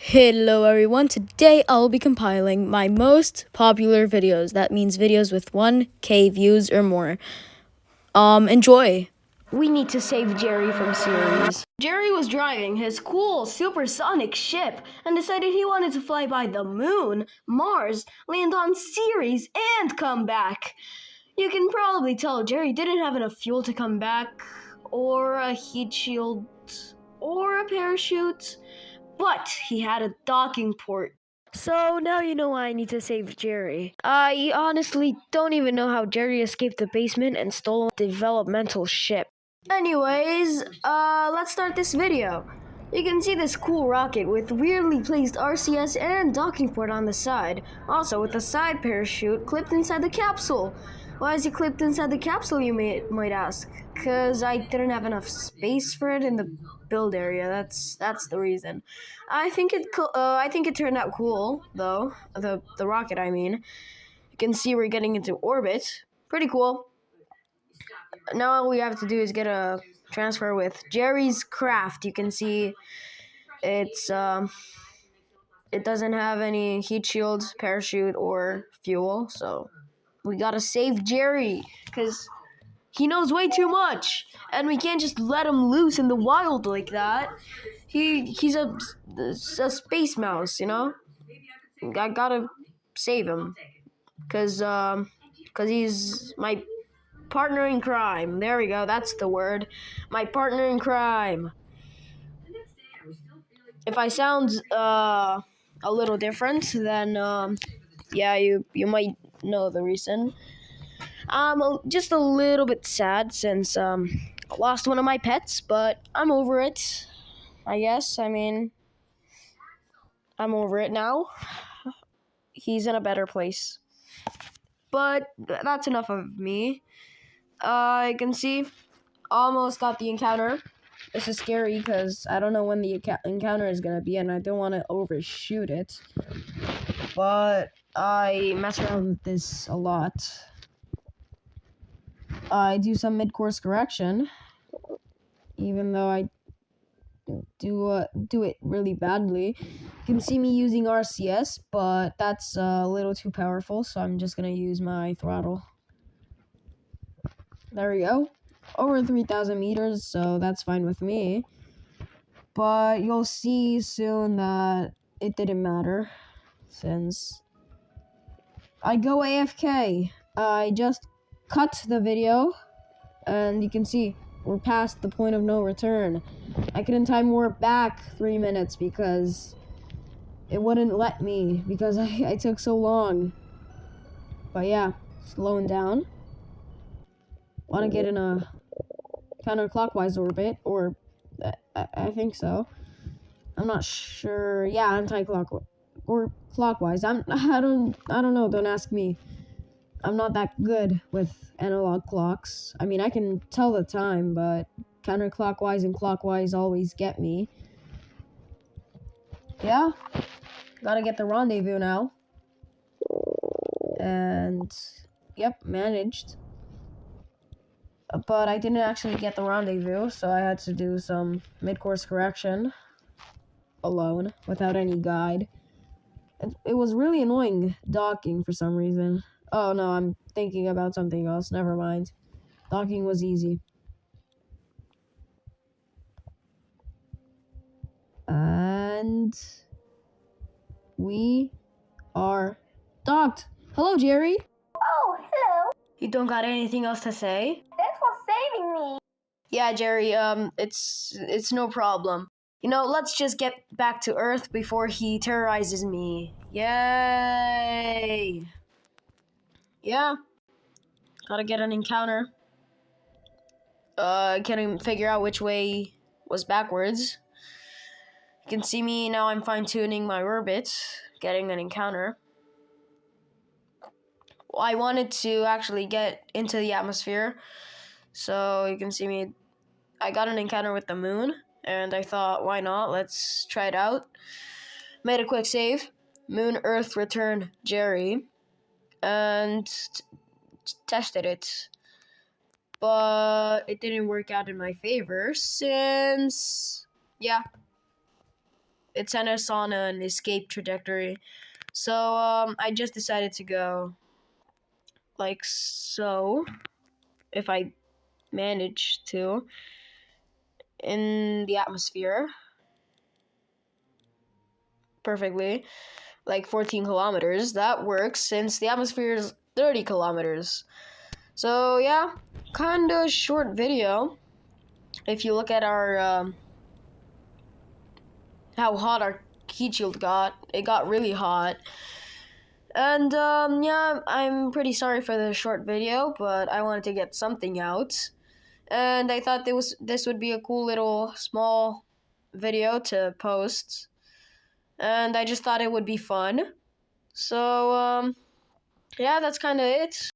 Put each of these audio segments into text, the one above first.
Hello everyone, today I'll be compiling my most popular videos. That means videos with 1K views or more. Enjoy. We need to save Jerry from Ceres. Jerry was driving his cool supersonic ship and decided he wanted to fly by the moon, Mars, land on Ceres, and come back. You can probably tell Jerry didn't have enough fuel to come back, or a heat shield, or a parachute. But he had a docking port. So now you know why I need to save Jerry. I honestly don't even know how Jerry escaped the basement and stole a developmental ship. Anyways, let's start this video. You can see this cool rocket with weirdly placed RCS and docking port on the side. Also with a side parachute clipped inside the capsule. Why is it clipped inside the capsule, you might ask? Because I didn't have enough space for it in the build area. That's the reason. I think it turned out cool though. The rocket, I mean. You can see we're getting into orbit. Pretty cool. Now all we have to do is get a transfer with Jerry's craft. You can see it doesn't have any heat shields, parachute, or fuel. So we gotta save Jerry because he knows way too much, and we can't just let him loose in the wild like that. He's a space mouse, you know. I gotta save him, cause he's my partner in crime. There we go. That's the word. My partner in crime. If I sound a little different, then yeah, you might know the reason. I'm just a little bit sad since I lost one of my pets, but I'm over it. I guess. I mean, I'm over it now. He's in a better place. But that's enough of me. I can see almost got the encounter. This is scary because I don't know when the encounter is going to be, and I don't want to overshoot it. But I mess around with this a lot. I do some mid-course correction, even though I do it really badly. You can see me using RCS, but that's a little too powerful, so I'm just going to use my throttle. There we go. Over 3,000 meters, so that's fine with me. But you'll see soon that it didn't matter, since I go AFK. I just cut the video, and you can see we're past the point of no return. I couldn't time warp back 3 minutes because it wouldn't let me, because I took so long. But yeah, slowing down. Want to get in a counterclockwise orbit, or I think so. I'm not sure. Yeah, anti-clockwise or clockwise. I don't know. Don't ask me. I'm not that good with analog clocks. I mean, I can tell the time, but counterclockwise and clockwise always get me. Yeah, gotta get the rendezvous now. And yep, managed. But I didn't actually get the rendezvous, so I had to do some mid-course correction alone without any guide. It was really annoying docking for some reason. Oh no, I'm thinking about something else. Never mind. Docking was easy. And we are docked. Hello, Jerry. Oh, hello. You don't got anything else to say? Thanks for saving me. Yeah, Jerry, it's no problem. You know, let's just get back to Earth before he terrorizes me. Yay! Yeah. Gotta get an encounter. Can't even figure out which way was backwards. You can see me now. I'm fine-tuning my orbit, getting an encounter. Well, I wanted to actually get into the atmosphere, so you can see me. I got an encounter with the moon, and I thought, why not? Let's try it out. Made a quick save. Moon, Earth, return, Jerry, and tested it. But it didn't work out in my favor since, yeah, it sent us on an escape trajectory. So I just decided to go like so, if I manage to, in the atmosphere perfectly, like 14 kilometers. That works since the atmosphere is 30 kilometers. So yeah, kinda short video. If you look at our how hot our heat shield got, it got really hot. And yeah, I'm pretty sorry for the short video, but I wanted to get something out. And I thought this would be a cool little small video to post. And I just thought it would be fun. So yeah, that's kind of it.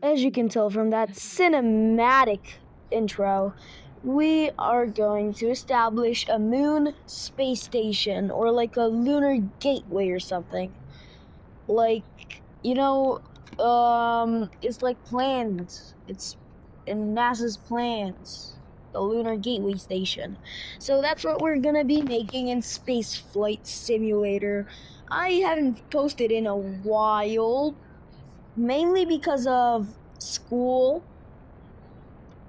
As you can tell from that cinematic intro, we are going to establish a moon space station, or like a lunar gateway or something. Like, it's like plans. It's in NASA's plans, the lunar gateway station. So that's what we're gonna be making in Space Flight Simulator. I haven't posted in a while, mainly because of school,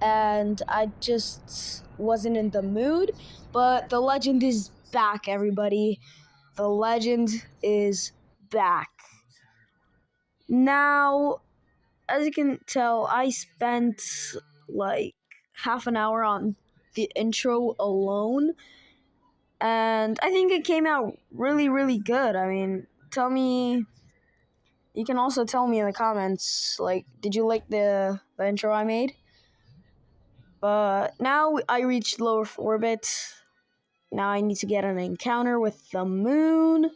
and I just wasn't in the mood. But the legend is back, everybody. The legend is back. Now, as you can tell, I spent like half an hour on the intro alone, and I think it came out really, really good. I mean, you can also tell me in the comments, like, did you like the intro I made? But now I reached low Earth orbit. Now I need to get an encounter with the moon.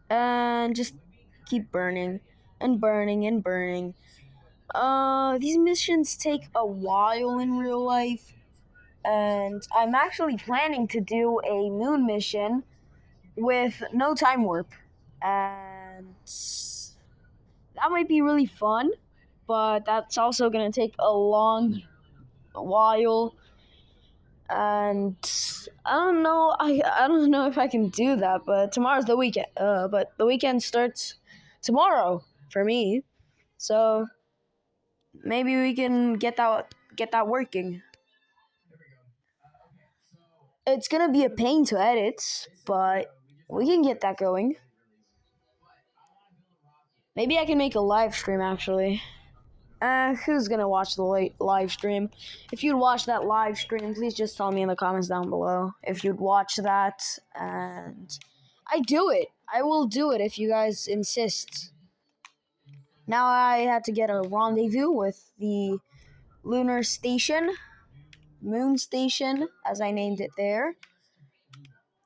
And just keep burning and burning and burning. These missions take a while in real life. And I'm actually planning to do a moon mission with no time warp. And that might be really fun, but that's also going to take a long while. And I don't know. I don't know if I can do that. But tomorrow's the weekend. But the weekend starts tomorrow for me. So maybe we can get that working. It's gonna be a pain to edit, but we can get that going. Maybe I can make a live stream actually. Who's gonna watch the live stream? If you'd watch that live stream, please just tell me in the comments down below if you'd watch that. And I will do it if you guys insist. Now I had to get a rendezvous with the lunar station, moon station, as I named it there.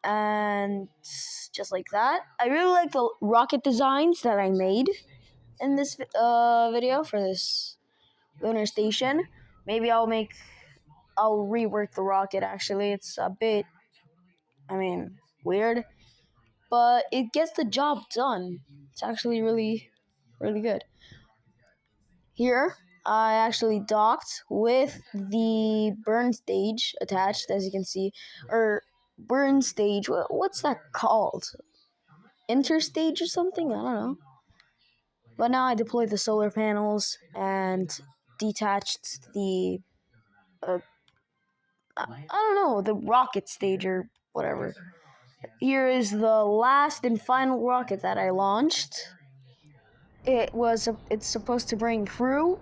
And just like that, I really like the rocket designs that I made in this video for this lunar station. Maybe I'll make I'll rework the rocket. Actually, it's a bit, weird, but it gets the job done. It's actually really, really good. Here, I actually docked with the burn stage attached, as you can see, or burn stage. What's that called? Interstage or something? I don't know. But now I deployed the solar panels and detached the I don't know, the rocket stage or whatever. Here is the last and final rocket that I launched. It's supposed to bring crew,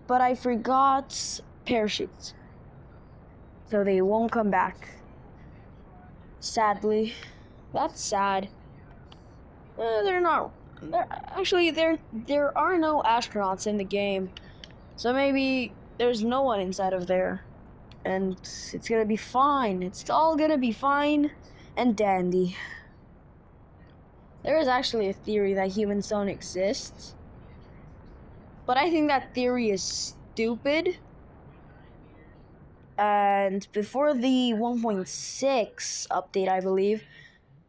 but I forgot parachutes, so they won't come back. Sadly, that's sad. They're not. There are no astronauts in the game, so maybe there's no one inside of there, and it's gonna be fine. It's all gonna be fine and dandy. There is actually a theory that humans don't exist, but I think that theory is stupid. And before the 1.6 update, I believe,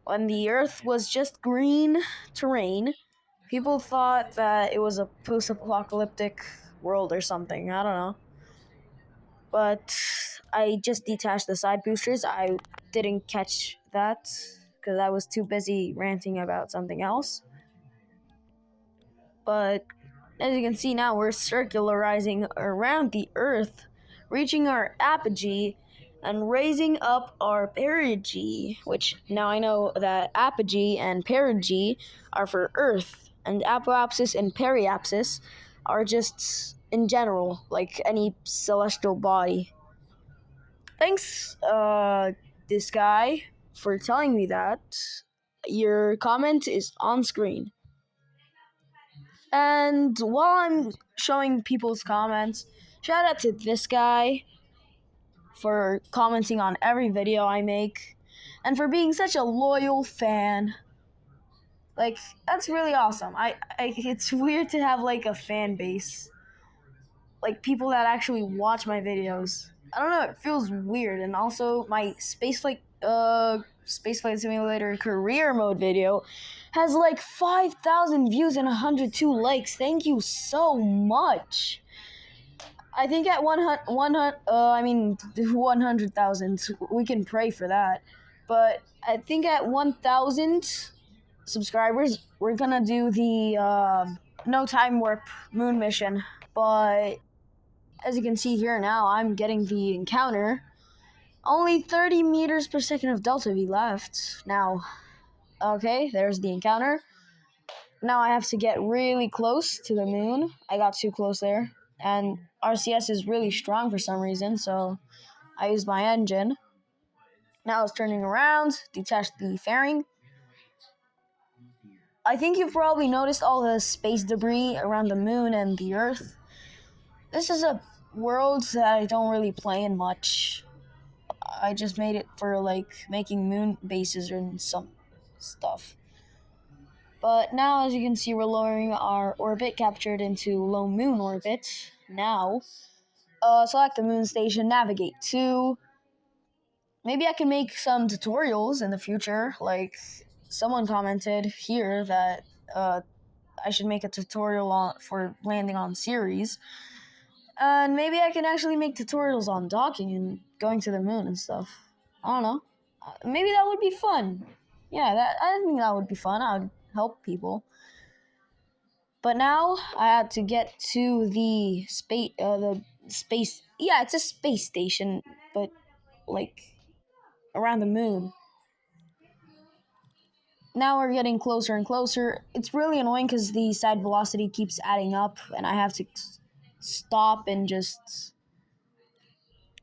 when the Earth was just green terrain, people thought that it was a post-apocalyptic world or something. I don't know. But I just detached the side boosters. I didn't catch that because I was too busy ranting about something else. But as you can see now, we're circularizing around the Earth, reaching our apogee and raising up our perigee, which now I know that apogee and perigee are for Earth, and apoapsis and periapsis are just in general, like any celestial body. Thanks, this guy, for telling me that. Your comment is on screen. And while I'm showing people's comments, shout out to this guy for commenting on every video I make and for being such a loyal fan. Like, that's really awesome. It's weird to have like a fan base. Like people that actually watch my videos. I don't know, it feels weird. And also my Spaceflight Simulator career mode video has like 5,000 views and 102 likes. Thank you so much. I think at 100,000, we can pray for that. But I think at 1,000 subscribers, we're gonna do the no time warp moon mission. But as you can see here now, I'm getting the encounter. Only 30 meters per second of delta V left. Now, okay, there's the encounter. Now I have to get really close to the moon. I got too close there. And RCS is really strong for some reason, so I used my engine. Now it's turning around, detached the fairing. I think you've probably noticed all the space debris around the moon and the Earth. This is a world that I don't really play in much. I just made it for like making moon bases and some stuff. But now, as you can see, we're lowering our orbit, captured into low moon orbit. Now, select the moon station, navigate to. Maybe I can make some tutorials in the future. Like, someone commented here that I should make a tutorial for landing on Ceres. And maybe I can actually make tutorials on docking and going to the moon and stuff. I don't know. Maybe that would be fun. Yeah, I think that would be fun. I would help people. But now I had to get to the space. Yeah, it's a space station, but like around the moon. Now we're getting closer and closer. It's really annoying because the side velocity keeps adding up, and I have to stop and just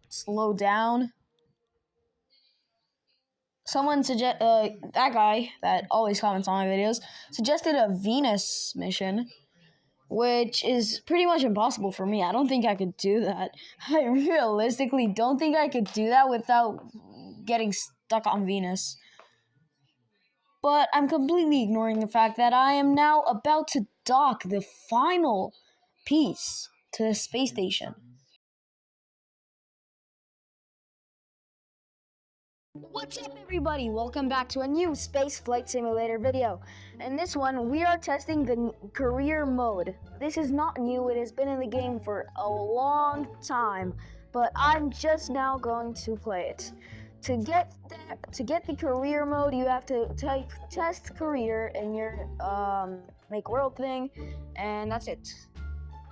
slow down. Someone that guy that always comments on my videos suggested a Venus mission, which is pretty much impossible for me. I don't think I could do that. I realistically don't think I could do that without getting stuck on Venus. But I'm completely ignoring the fact that I am now about to dock the final piece to the space station. What's up, everybody? Welcome back to a new space flight simulator video. In this one, we are testing the career mode. This is not new, it has been in the game for a long time, but I'm just now going to play it. To get the career mode, you have to type test career in your make world thing, and that's it.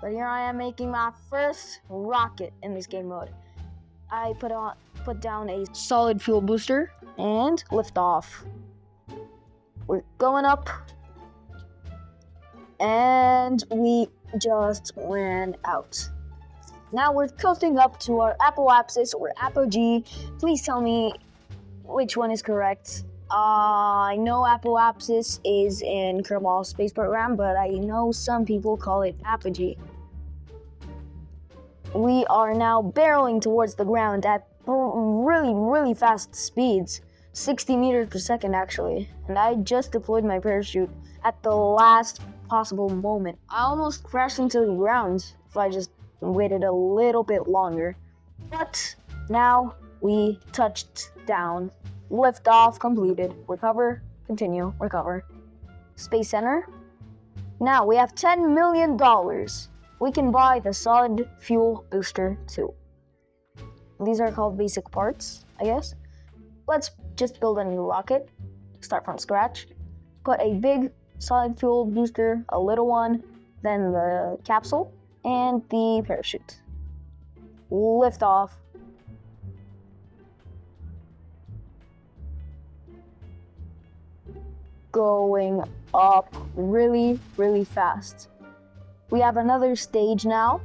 But here I am making my first rocket in this game mode. I put down a solid fuel booster and lift off. We're going up, and we just ran out. Now we're coasting up to our apoapsis or apogee. Please tell me which one is correct. I know apoapsis is in Kerbal Space Program, but I know some people call it apogee. We are now barreling towards the ground at really fast speeds, 60 meters per second actually, and I just deployed my parachute at the last possible moment. I almost crashed into the ground if I just waited a little bit longer, but now we touched down. Liftoff completed. Recover, continue, recover. Space Center. Now we have $10 million. We can buy the solid fuel booster too. These are called basic parts, I guess. Let's just build a new rocket. Start from scratch. Put a big solid fuel booster, a little one, then the capsule, and the parachute. Lift off. Going up really fast. We have another stage now.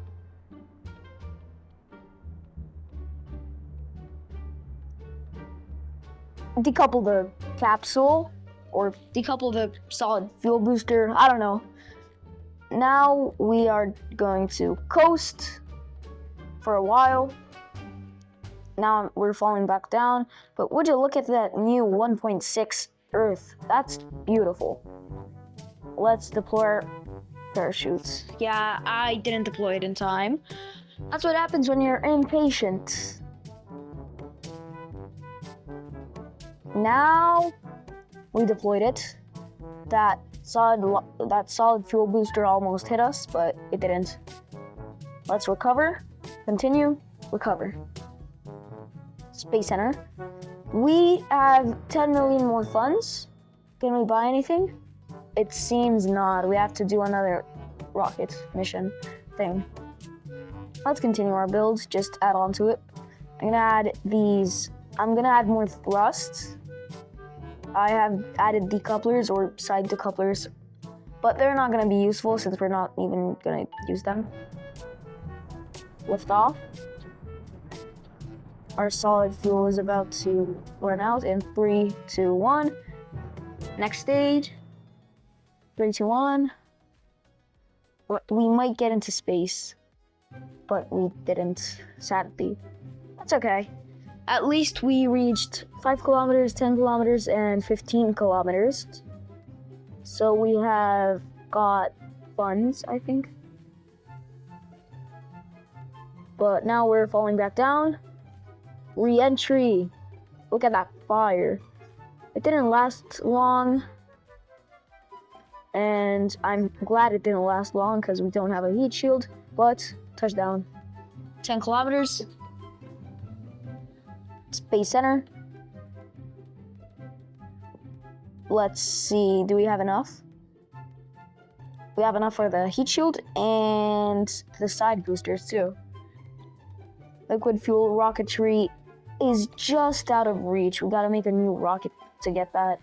Decouple the capsule or decouple the solid fuel booster, I don't know. Now we are going to coast for a while. Now we're falling back down, but would you look at that new 1.6 Earth? That's beautiful. Let's deploy our parachutes. Yeah, I didn't deploy it in time. That's what happens when you're impatient. Now we deployed it. That solid fuel booster almost hit us, but it didn't. Let's recover, continue, recover. Space Center. We have 10 million more funds. Can we buy anything? It seems not. We have to do another rocket mission thing. Let's continue our build, just add on to it. I'm gonna add these. I'm gonna add more thrust. I have added decouplers or side decouplers, but they're not gonna be useful since we're not even gonna use them. Lift off. Our solid fuel is about to run out in 3, 2, 1. Next stage. 3, 2, 1. We might get into space, but we didn't, sadly. That's okay. At least we reached 5 kilometers, 10 kilometers, and 15 kilometers. So we have got funds, I think. But now we're falling back down. Re-entry. Look at that fire. It didn't last long. And I'm glad it didn't last long because we don't have a heat shield. But touchdown. 10 kilometers. Space Center. Let's see, do we have enough? We have enough for the heat shield and the side boosters too. Liquid fuel rocketry is just out of reach. We gotta make a new rocket to get that.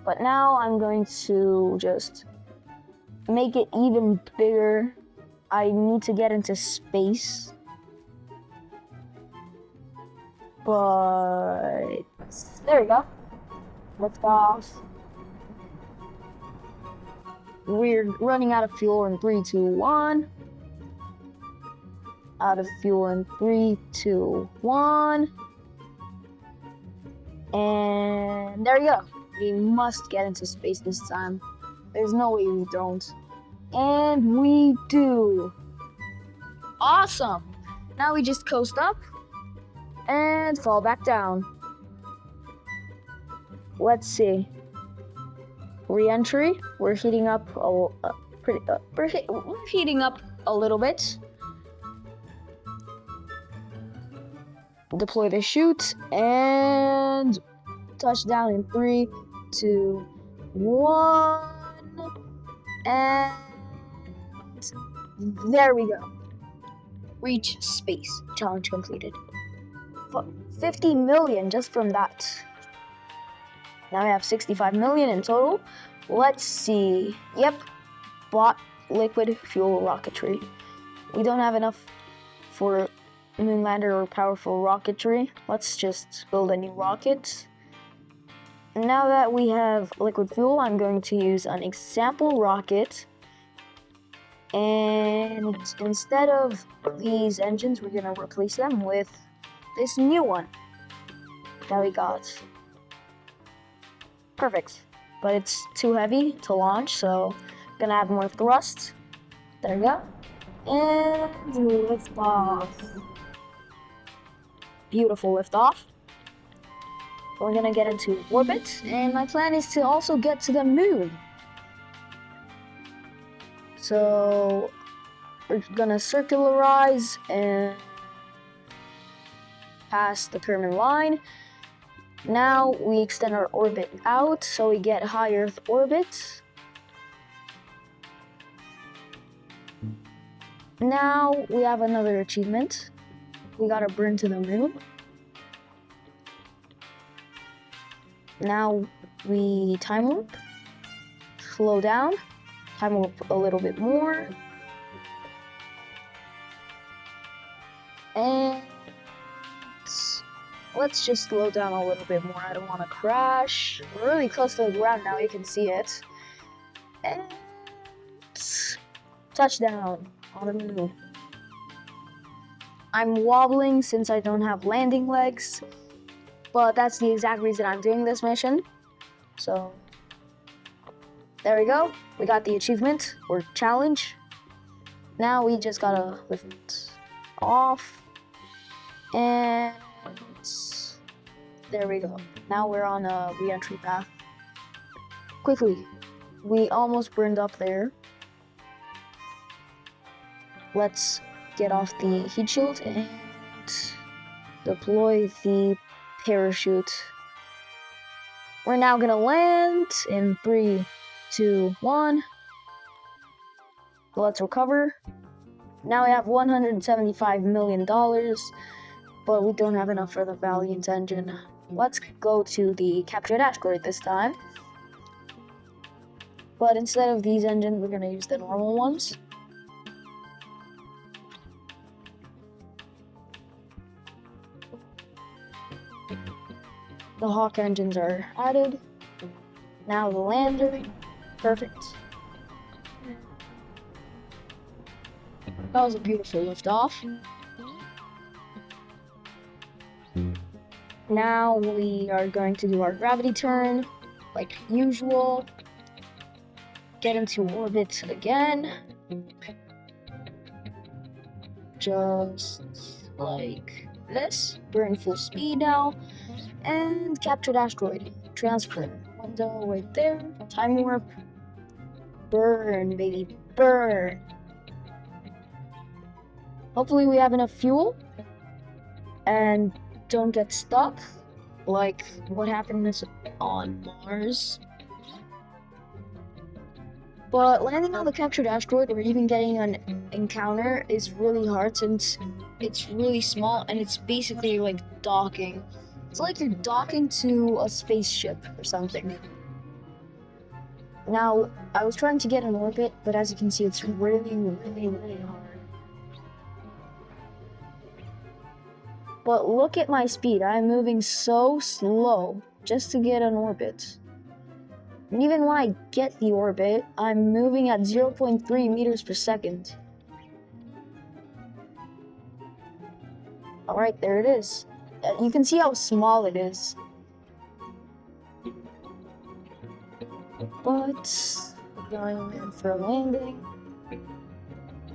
But now I'm going to just make it even bigger. I need to get into space. But there we go. Lift off. We're running out of fuel in 3, 2, 1. Out of fuel in 3, 2, 1. And there we go. We must get into space this time. There's no way we don't. And we do. Awesome. Now we just coast up and fall back down. let's see. Re-entry. We're heating up we're heating up a little bit. Deploy the chute and touchdown in 3, 2, 1, and there we go. Reach space. Challenge completed. 50 million just from that. Now we have 65 million in total. Let's see. Yep, bought liquid fuel rocketry. We don't have enough for Moonlander or powerful rocketry. Let's just build a new rocket. Now that we have liquid fuel, I'm going to use an example rocket. And instead of these engines, we're going to replace them with this new one that we got. Perfect. But it's too heavy to launch, so I'm going to add more thrust. There we go. And lift off. Beautiful liftoff. We're gonna get into orbit, and my plan is to also get to the moon. So we're gonna circularize and pass the Kerman line. Now we extend our orbit out, so we get high Earth orbit. Now we have another achievement. We gotta burn to the moon. Now we time warp, slow down, time warp a little bit more, and let's just slow down a little bit more. I don't want to crash. We're really close to the ground now, you can see it. And touchdown on the moon. I'm wobbling since I don't have landing legs, but that's the exact reason I'm doing this mission. So there we go. We got the achievement or challenge. Now we just gotta lift off, and there we go. Now we're on a re-entry path. Quickly, we almost burned up there. Let's get off the heat shield and deploy the parachute. We're now gonna land in 3, 2, 1. Let's recover. Now we have $175 million, but we don't have enough for the Valiant engine. Let's go to the captured asteroid this time. But instead of these engines, we're gonna use the normal ones. The Hawk engines are added. Now the lander. Perfect. That was a beautiful liftoff. Now we are going to do our gravity turn, like usual. Get into orbit again. Just like this. We're in full speed now. And captured asteroid. Transfer. Window right there. Time warp. Burn, baby. Burn. Hopefully we have enough fuel. And don't get stuck. Like what happened on Mars. But landing on the captured asteroid or even getting an encounter is really hard since it's really small and it's basically like docking. It's like you're docking to a spaceship or something. Now, I was trying to get in orbit, but as you can see, it's really hard. But look at my speed. I'm moving so slow just to get in orbit. And even when I get the orbit, I'm moving at 0.3 meters per second. Alright, there it is. You can see how small it is. But going in for a landing.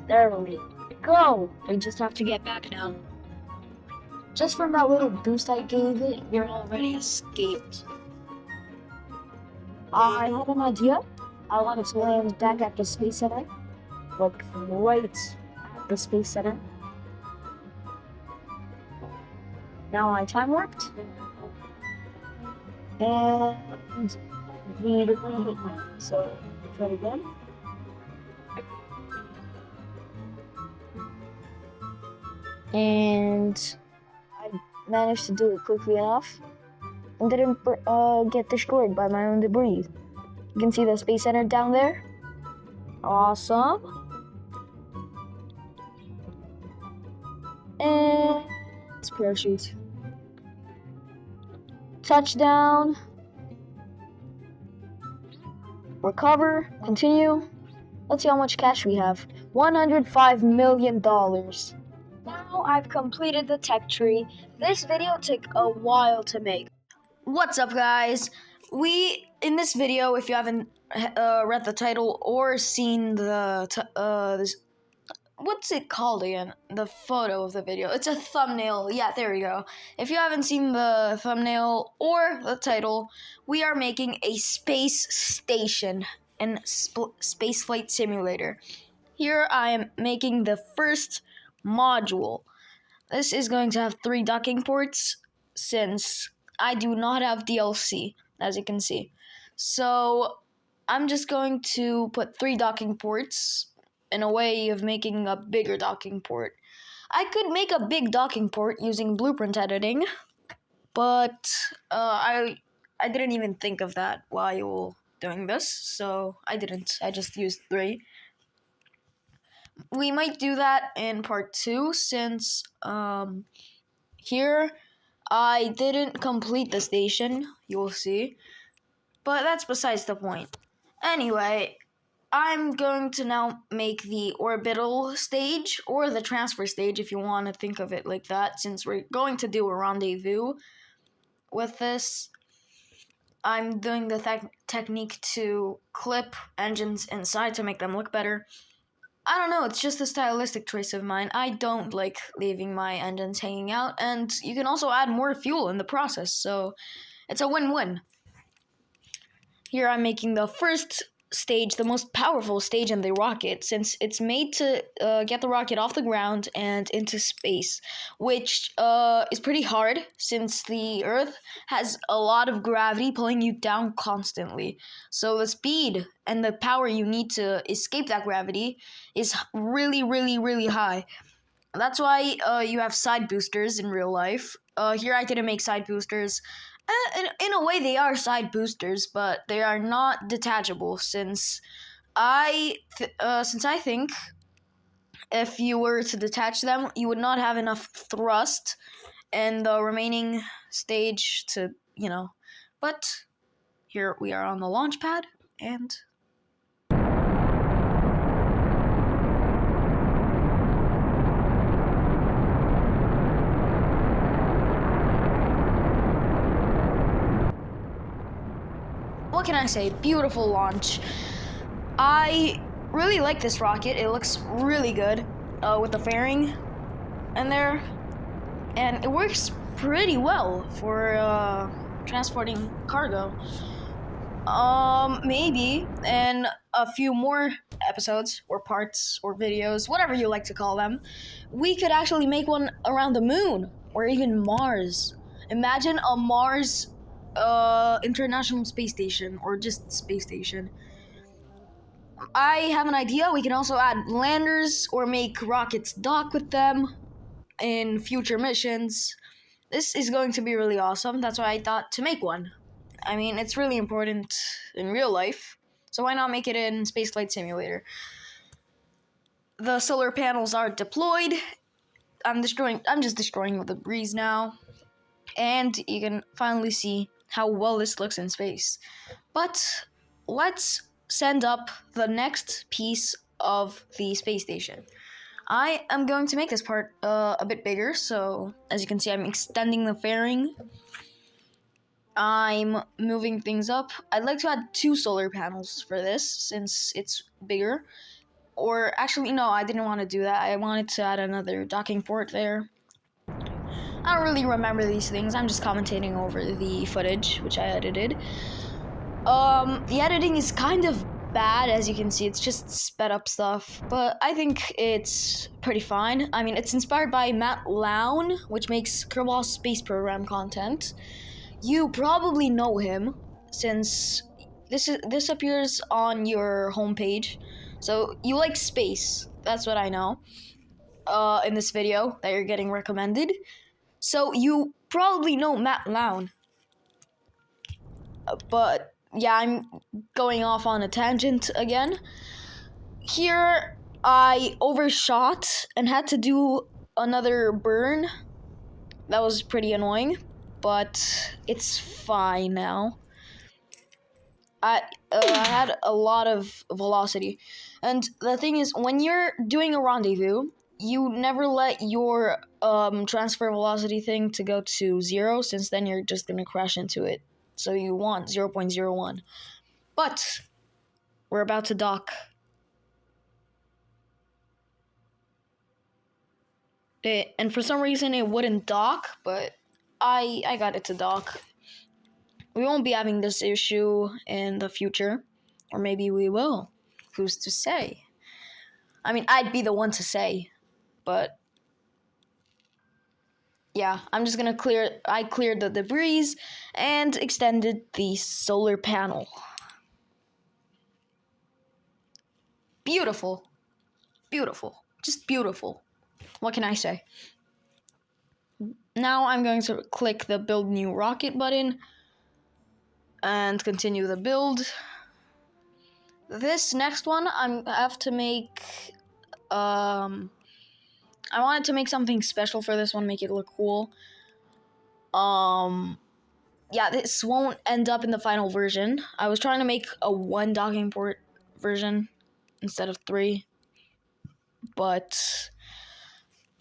There we go. We just have to get back now. Just from that little boost I gave it, we're already escaped. I had an idea. I wanted to land back at the Space Center, like right at the Space Center. Now I time warped, and so try it again. And I managed to do it quickly enough and didn't get destroyed by my own debris. You can see the Space Center down there. Awesome. And it's parachute. Touchdown. Recover. Continue. Let's see how much cash we have. $105 million. Now I've completed the tech tree. This video took a while to make. What's up, guys? In this video, if you haven't read the title or seen the what's it called again? The photo of the video. It's a thumbnail. Yeah, there we go. If you haven't seen the thumbnail or the title, we are making a space station and space flight simulator. Here I am making the first module. This is going to have 3 docking ports since I do not have DLC, as you can see. So I'm just going to put 3 docking ports in a way of making a bigger docking port. I could make a big docking port using blueprint editing, but I didn't even think of that while doing this, so I didn't. I just used 3. We might do that in part 2 since here I didn't complete the station, you'll see, but that's besides the point. Anyway, I'm going to now make the orbital stage, or the transfer stage if you want to think of it like that, since we're going to do a rendezvous with this. I'm doing the technique to clip engines inside to make them look better. I don't know, it's just a stylistic choice of mine. I don't like leaving my engines hanging out, and you can also add more fuel in the process, so it's a win-win. Here I'm making the first stage, the most powerful stage in the rocket, since it's made to get the rocket off the ground and into space, which is pretty hard since the Earth has a lot of gravity pulling you down constantly. So the speed and the power you need to escape that gravity is really, really, really high. That's why you have side boosters in real life. Here I didn't make side boosters. In a way, they are side boosters, but they are not detachable. Since I think if you were to detach them, you would not have enough thrust in the remaining stage to, But here we are on the launch pad, and what can I say? Beautiful launch. I really like this rocket. It looks really good with the fairing in there. And it works pretty well for transporting cargo. Maybe in a few more episodes or parts or videos, whatever you like to call them, we could actually make one around the moon or even Mars. Imagine a Mars International Space Station, or just space station. I have an idea. We can also add landers or make rockets dock with them in future missions. This is going to be really awesome. That's why I thought to make one. I mean, it's really important in real life, so why not make it in Spaceflight Simulator? The solar panels are deployed. I'm just destroying the debris now, and you can finally see how well this looks in space. But let's send up the next piece of the space station. I am going to make this part a bit bigger, so as you can see, I'm extending the fairing. I'm moving things up. I'd like to add 2 solar panels for this, since it's bigger. Or actually, no, I didn't want to do that. I wanted to add another docking port there. I don't really remember these things. I'm just commentating over the footage, which I edited. The editing is kind of bad, as you can see. It's just sped up stuff, but I think it's pretty fine. I mean, it's inspired by Matt Lown, which makes Kerbal Space Program content. You probably know him since this appears on your homepage. So you like space. That's what I know. In this video that you're getting recommended. So you probably know Matt Lown. But yeah, I'm going off on a tangent again. Here, I overshot and had to do another burn. That was pretty annoying, but it's fine now. I had a lot of velocity. And the thing is, when you're doing a rendezvous, you never let your transfer velocity thing to go to 0, since then you're just going to crash into it. So you want 0.01. But we're about to dock. And for some reason it wouldn't dock, but I got it to dock. We won't be having this issue in the future. Or maybe we will. Who's to say? I mean, I'd be the one to say. But yeah, I'm just gonna I cleared the debris and extended the solar panel. Beautiful. Beautiful. Just beautiful. What can I say? Now I'm going to click the build new rocket button and continue the build. This next one I have to make I wanted to make something special for this one, make it look cool. Yeah, this won't end up in the final version. I was trying to make a 1 docking port version instead of 3. But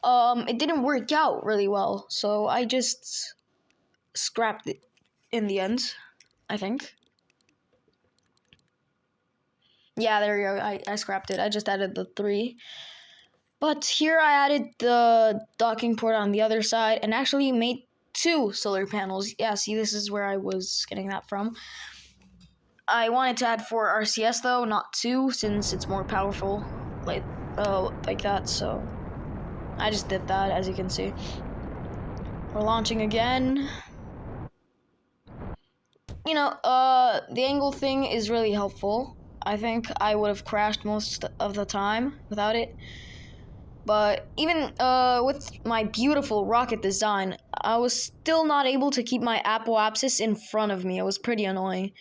it didn't work out really well, so I just scrapped it in the end, I think. Yeah, there you go. I scrapped it. I just added the 3. But here I added the docking port on the other side and actually made 2 solar panels. Yeah, see, this is where I was getting that from. I wanted to add 4 RCS though, not 2, since it's more powerful like that, so I just did that, as you can see. We're launching again. You know, the angle thing is really helpful. I think I would have crashed most of the time without it. But even with my beautiful rocket design, I was still not able to keep my apoapsis in front of me. It was pretty annoying.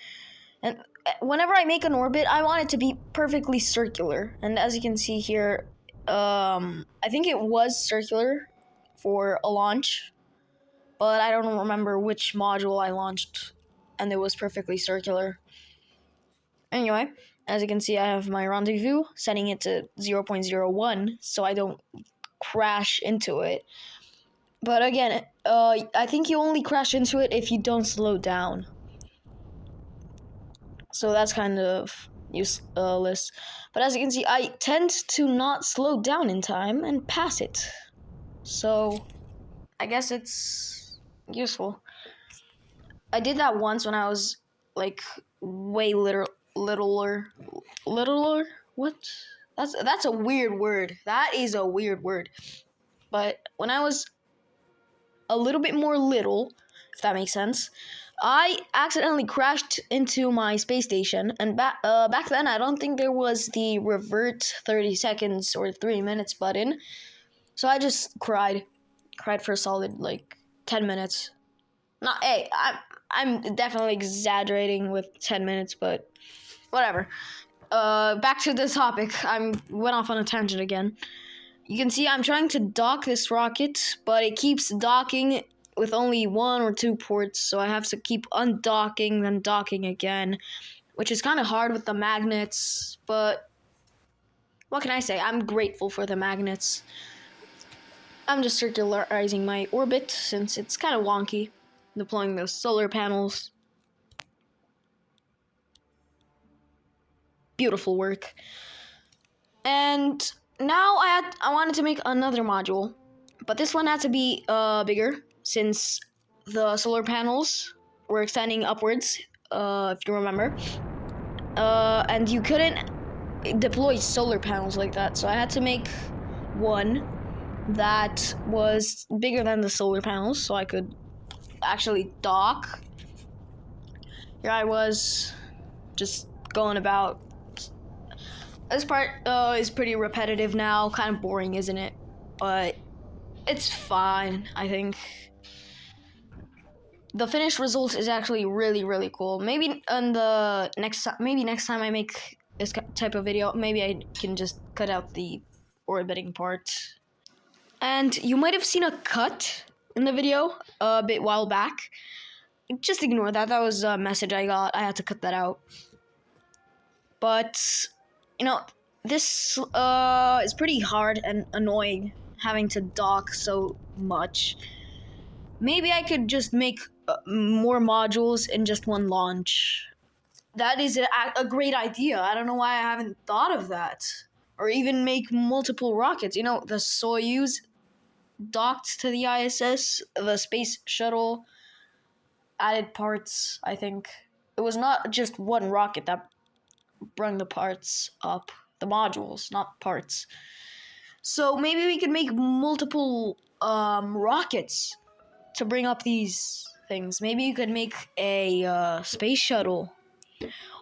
And whenever I make an orbit, I want it to be perfectly circular. And as you can see here, I think it was circular for a launch. But I don't remember which module I launched, and it was perfectly circular. Anyway, as you can see, I have my rendezvous, setting it to 0.01, so I don't crash into it. But again, I think you only crash into it if you don't slow down. So that's kind of useless. But as you can see, I tend to not slow down in time and pass it. So I guess it's useful. I did that once when I was like way littler. What? That's a weird word. That is a weird word. But when I was a little bit more little, if that makes sense, I accidentally crashed into my space station, and back then I don't think there was the revert 30 seconds or 3 minutes button, so I just cried for a solid like 10 minutes. Not, hey, I'm definitely exaggerating with 10 minutes, but whatever. Back to the topic. I went off on a tangent again. You can see I'm trying to dock this rocket, but it keeps docking with only 1 or 2 ports, so I have to keep undocking, then docking again, which is kind of hard with the magnets, but what can I say? I'm grateful for the magnets. I'm just circularizing my orbit, since it's kind of wonky, deploying those solar panels. Beautiful work. And now I wanted to make another module, but this one had to be bigger, since the solar panels were extending upwards if you remember. And you couldn't deploy solar panels like that, so I had to make one that was bigger than the solar panels, so I could actually dock. Here I was, just going about. This part is pretty repetitive now, kind of boring, isn't it? But it's fine, I think. The finished result is actually really, really cool. Maybe on the next time I make this type of video, maybe I can just cut out the orbiting part. And you might have seen a cut in the video a bit while back. Just ignore that. That was a message I got. I had to cut that out. But, you know, this is pretty hard and annoying, having to dock so much. Maybe I could just make more modules in just one launch. That is a great idea. I don't know why I haven't thought of that. Or even make multiple rockets. You know, the Soyuz docked to the ISS, the space shuttle added parts, I think. It was not just one rocket that brought the parts up. The modules, not parts. So maybe we could make multiple rockets to bring up these things. Maybe you could make a space shuttle.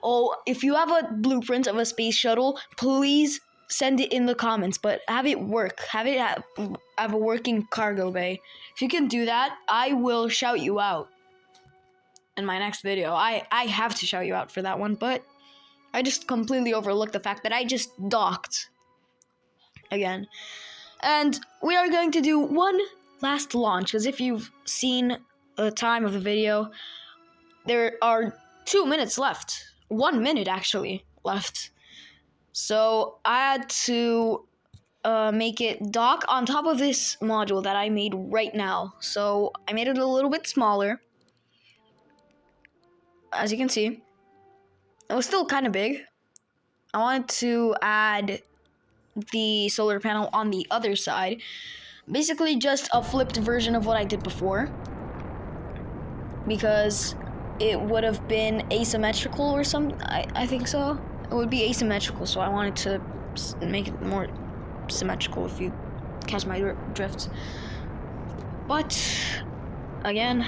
Oh, if you have a blueprint of a space shuttle, please send it in the comments, but have it work. Have it have a working cargo bay. If you can do that, I will shout you out in my next video. I have to shout you out for that one, but I just completely overlooked the fact that I just docked again. And we are going to do one last launch, because if you've seen the time of the video, there are 2 minutes left. 1 minute, actually, left. So I had to make it dock on top of this module that I made right now. So I made it a little bit smaller. As you can see, it was still kind of big. I wanted to add the solar panel on the other side. Basically just a flipped version of what I did before, because it would have been asymmetrical or something. I think so. It would be asymmetrical, so I wanted to make it more symmetrical, if you catch my drift. But again,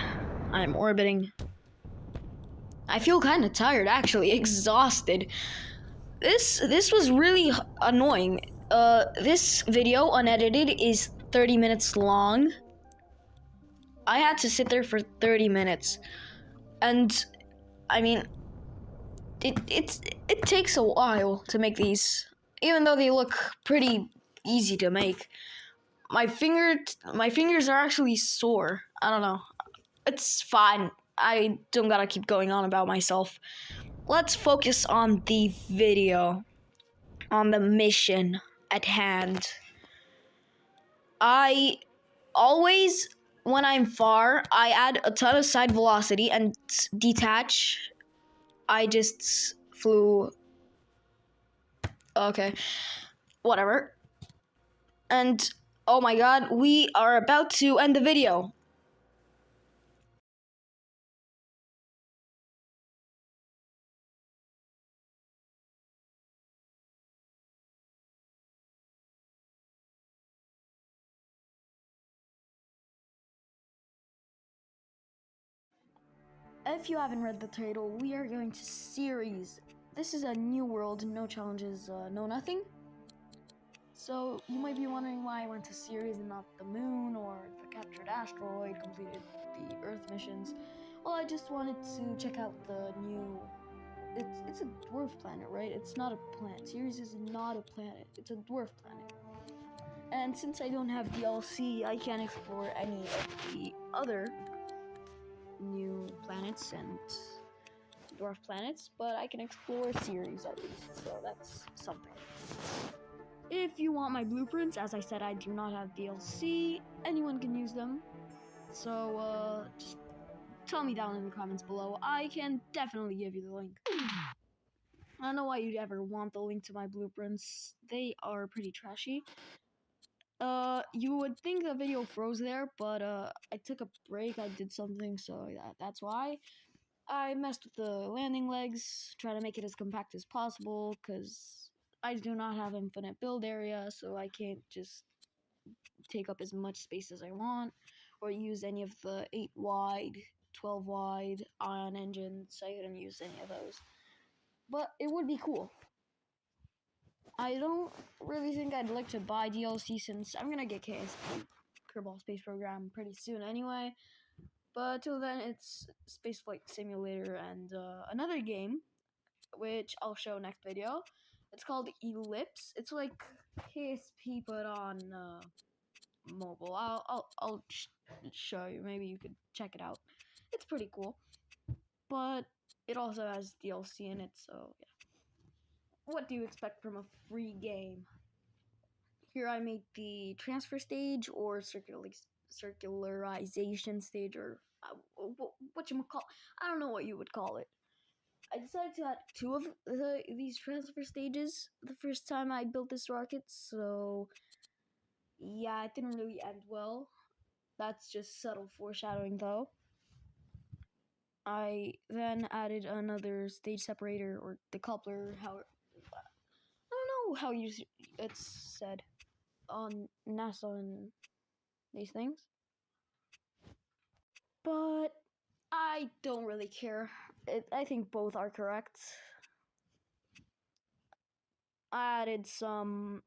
I'm orbiting. I feel kind of tired, actually, exhausted. This was really annoying. This video, unedited, is 30 minutes long. I had to sit there for 30 minutes. And, I mean, it takes a while to make these. Even though they look pretty easy to make. My fingers are actually sore. I don't know. It's fine. I don't gotta keep going on about myself. Let's focus on the video, on the mission at hand. I always, when I'm far, I add a ton of side velocity and detach. I just flew. Okay, whatever. And oh my god, we are about to end the video. If you haven't read the title, we are going to Ceres. This is a new world, no challenges, no nothing. So you might be wondering why I went to Ceres and not the moon or the captured asteroid, completed the Earth missions. Well, I just wanted to check out the new. It's a dwarf planet, right? It's not a planet. Ceres is not a planet. It's a dwarf planet. And since I don't have DLC, I can't explore any of the other new planets and dwarf planets, but I can explore Ceres at least, so that's something. If you want my blueprints, as I said, I do not have DLC. Anyone can use them. So, just tell me down in the comments below. I can definitely give you the link. I don't know why you'd ever want the link to my blueprints. They are pretty trashy. You would think the video froze there, but I took a break. I did something, so that's why. I messed with the landing legs, try to make it as compact as possible, because I do not have infinite build area, so I can't just take up as much space as I want, or use any of the 8 wide, 12 wide ion engines. I couldn't use any of those. But it would be cool. I don't really think I'd like to buy DLC since I'm gonna get KSP, Kerbal Space Program, pretty soon anyway. But till then, it's Spaceflight Simulator and another game, which I'll show next video. It's called Ellipse. It's like KSP but on mobile. I'll show you. Maybe you could check it out. It's pretty cool, but it also has DLC in it. So yeah. What do you expect from a free game? Here I made the transfer stage or circularization stage, or what you call. I don't know what you would call it. I decided to add 2 of these transfer stages the first time I built this rocket, so yeah, it didn't really end well. That's just subtle foreshadowing, though. I then added another stage separator or decoupler. I don't know how it's said on NASA and these things, but I don't really care. I think both are correct. I added some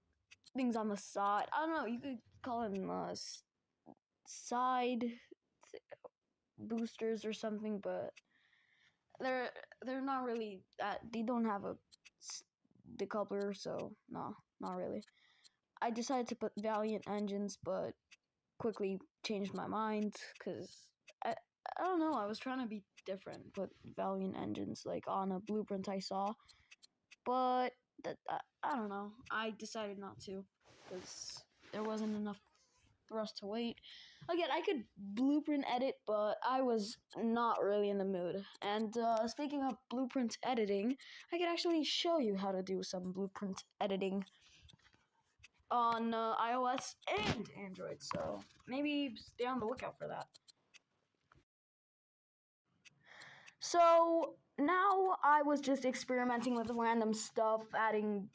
things on the side. I don't know. You could call them side boosters or something, but they're not really that. They don't have a decoupler, so no, not really. I decided to put Valiant engines, but quickly changed my mind because I don't know. I was trying to be different, put Valiant engines like on a blueprint I saw, but I don't know. I decided not to because there wasn't enough for us to wait. Again, I could blueprint edit, but I was not really in the mood. And speaking of blueprint editing, I could actually show you how to do some blueprint editing on iOS and Android, so maybe stay on the lookout for that. So now I was just experimenting with random stuff, adding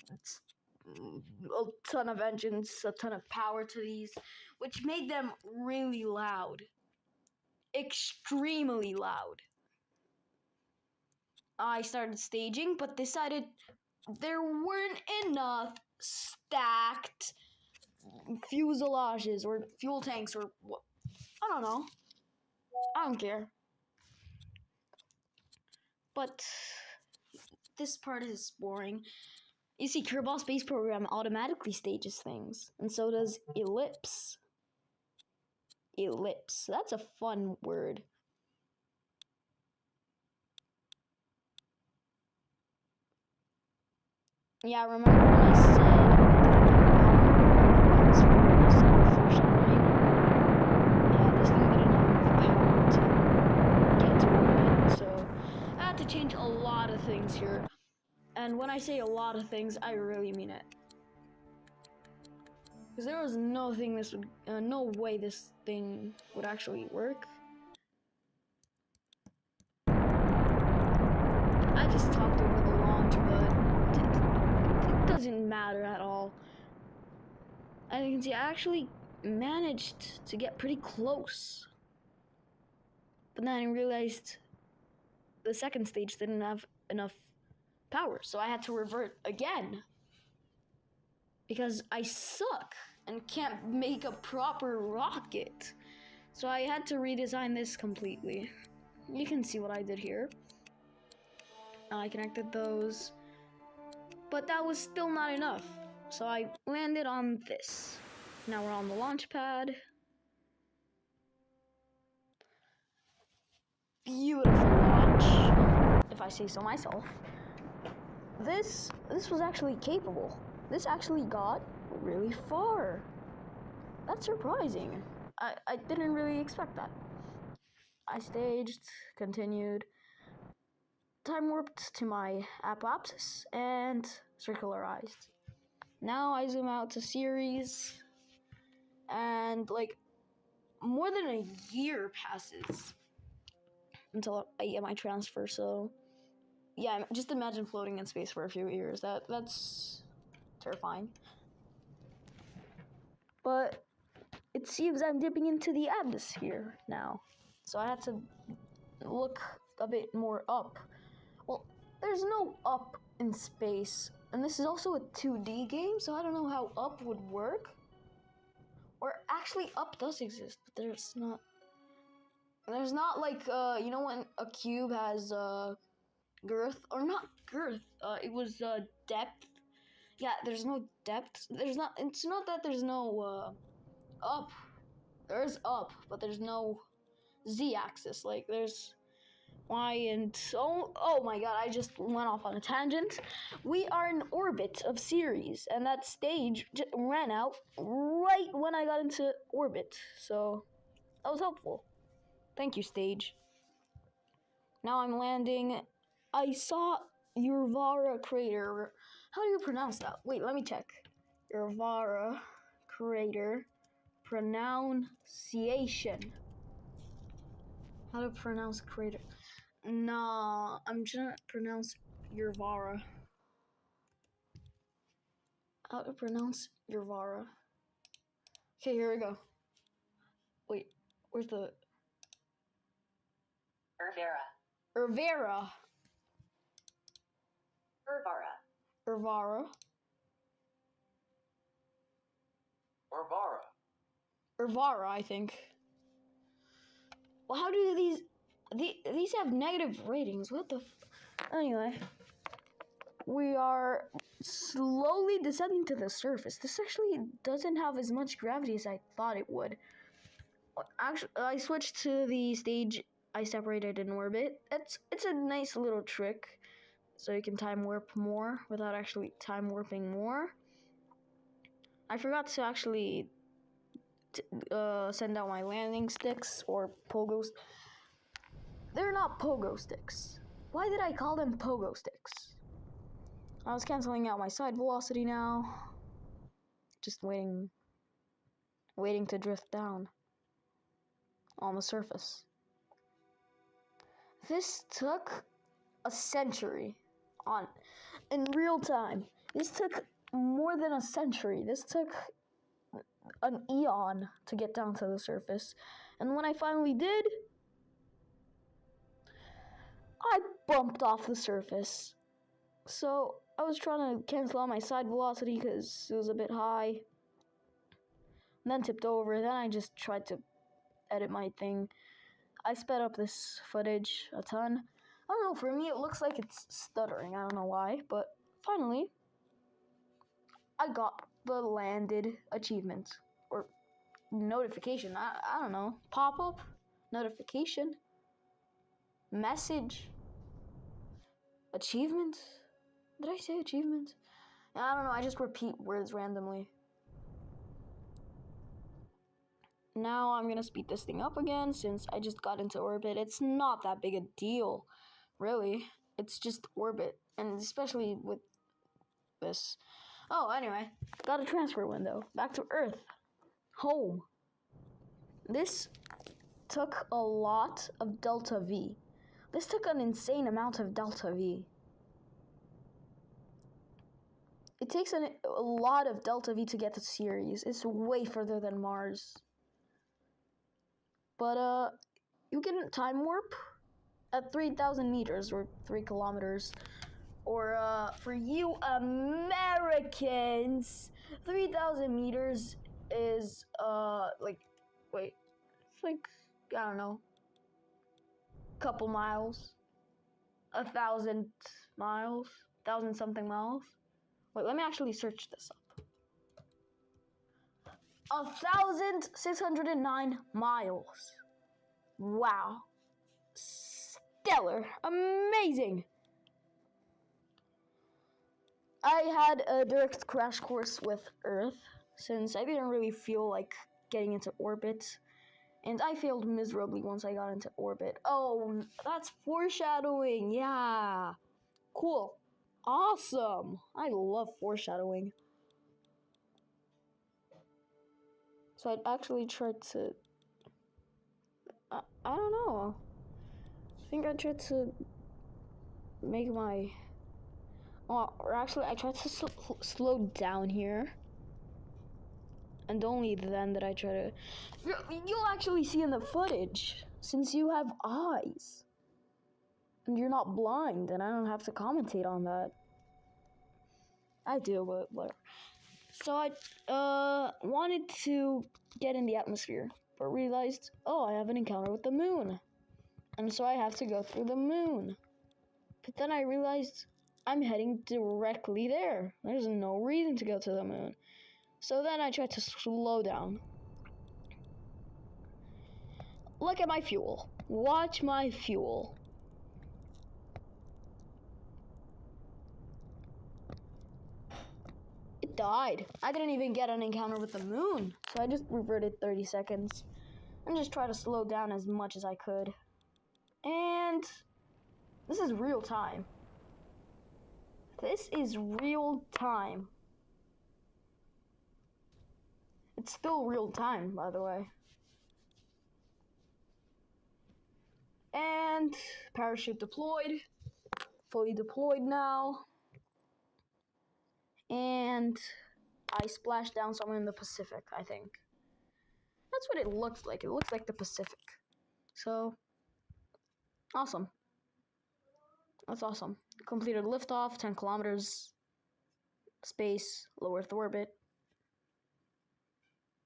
a ton of engines, a ton of power to these, which made them really loud. Extremely loud. I started staging, but decided there weren't enough stacked fuselages or fuel tanks or what. I don't know. I don't care. But this part is boring. You see, Kerbal Space Program automatically stages things, and so does Ellipse. Ellipse. That's a fun word. Yeah, remember when I said yeah, this thing didn't have enough power to get to orbit, so I had to change a lot of things here. And when I say a lot of things, I really mean it. Because there was no way this thing would actually work. I just talked over the launch, but it doesn't matter at all. As you can see, I actually managed to get pretty close. But then I realized the second stage didn't have enough power, so I had to revert again. Because I suck and can't make a proper rocket. So I had to redesign this completely. You can see what I did here. I connected those, but that was still not enough. So I landed on this. Now we're on the launch pad. Beautiful launch, if I say so myself. This was actually capable. This actually got really far. That's surprising. I didn't really expect that. I staged, continued, time warped to my apoapsis, and circularized. Now I zoom out to Ceres, and like more than a year passes. until I get my transfer. So yeah, just imagine floating in space for a few years. That's terrifying. But it seems I'm dipping into the atmosphere now, so I had to look a bit more up. Well, there's no up in space, and this is also a 2D game, so I don't know how up would work. Or actually, up does exist, but there's not. There's not like you know when a cube has girth, or not girth. It was depth. Yeah, there's no depth. There's not. It's not that there's no up. There's up, but there's no z-axis. Like there's y and oh my god, I just went off on a tangent. We are in orbit of Ceres, and that stage ran out right when I got into orbit. So that was helpful. Thank you, stage. Now I'm landing. I saw Urvara crater. How do you pronounce that? Wait, let me check. Urvara crater pronunciation. How to pronounce crater? Nah, I'm trying to pronounce Urvara. How to pronounce Urvara? Okay, here we go. Wait, where's the... Urvara. Urvara. Urvara. Urvara. Urvara. Urvara, I think. Well, how do these have negative ratings? What the anyway, we are slowly descending to the surface. This actually doesn't have as much gravity as I thought it would. Actually, I switched to the stage I separated in orbit. It's a nice little trick, so you can time warp more without actually time warping more. I forgot to actually send out my landing sticks or pogos. They're not pogo sticks. Why did I call them pogo sticks? I was canceling out my side velocity now. Just waiting to drift down on the surface. This took a century in real time. This took more than a century. This took an eon to get down to the surface. And when I finally did, I bumped off the surface. So I was trying to cancel out my side velocity because it was a bit high. And then tipped over. Then I just tried to edit my thing. I sped up this footage a ton. I don't know, for me it looks like it's stuttering. I don't know why, but finally I got the landed achievement or notification. I don't know. Pop-up notification. Message. Achievement? Did I say achievement? I don't know, I just repeat words randomly. Now I'm gonna speed this thing up again since I just got into orbit. It's not that big a deal, really. It's just orbit, and especially with this. Oh, anyway, got a transfer window. Back to Earth. Home. This took a lot of delta V. This took an insane amount of delta V. It takes a lot of delta V to get to Ceres. It's way further than Mars. But you can time warp at 3,000 meters or 3 kilometers. Or for you Americans, 3,000 meters is it's like, I don't know, couple miles, 1,000 miles, 1,000 something miles. Wait, let me actually search this up. 1,609 miles. Wow. Stellar. Amazing. I had a direct crash course with Earth since I didn't really feel like getting into orbit. And I failed miserably once I got into orbit. Oh, that's foreshadowing. Yeah. Cool. Awesome. I love foreshadowing. So I'd actually tried to... I don't know. think I tried to make my... or actually, I tried to slow down here. And only then did I try to... You'll actually see in the footage, since you have eyes. And you're not blind, and I don't have to commentate on that. I do, but whatever. So I wanted to get in the atmosphere, but realized, oh, I have an encounter with the moon. And so I have to go through the moon. But then I realized I'm heading directly there. There's no reason to go to the moon. So then I tried to slow down. Look at my fuel. Watch my fuel. It died. I didn't even get an encounter with the moon. So I just reverted 30 seconds and just tried to slow down as much as I could. And this is real time. This is real time. It's still real time, by the way. And parachute deployed. Fully deployed now. And I splashed down somewhere in the Pacific, I think. That's what it looks like. It looks like the Pacific. So, awesome. That's awesome. Completed liftoff, 10 kilometers. Space, low Earth orbit.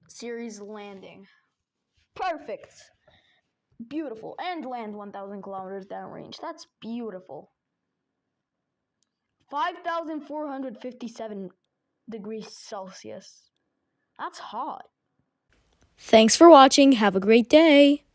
Ceres landing. Perfect. Beautiful. And land 1,000 kilometers downrange. That's beautiful. 5,457 degrees Celsius. That's hot. Thanks for watching. Have a great day.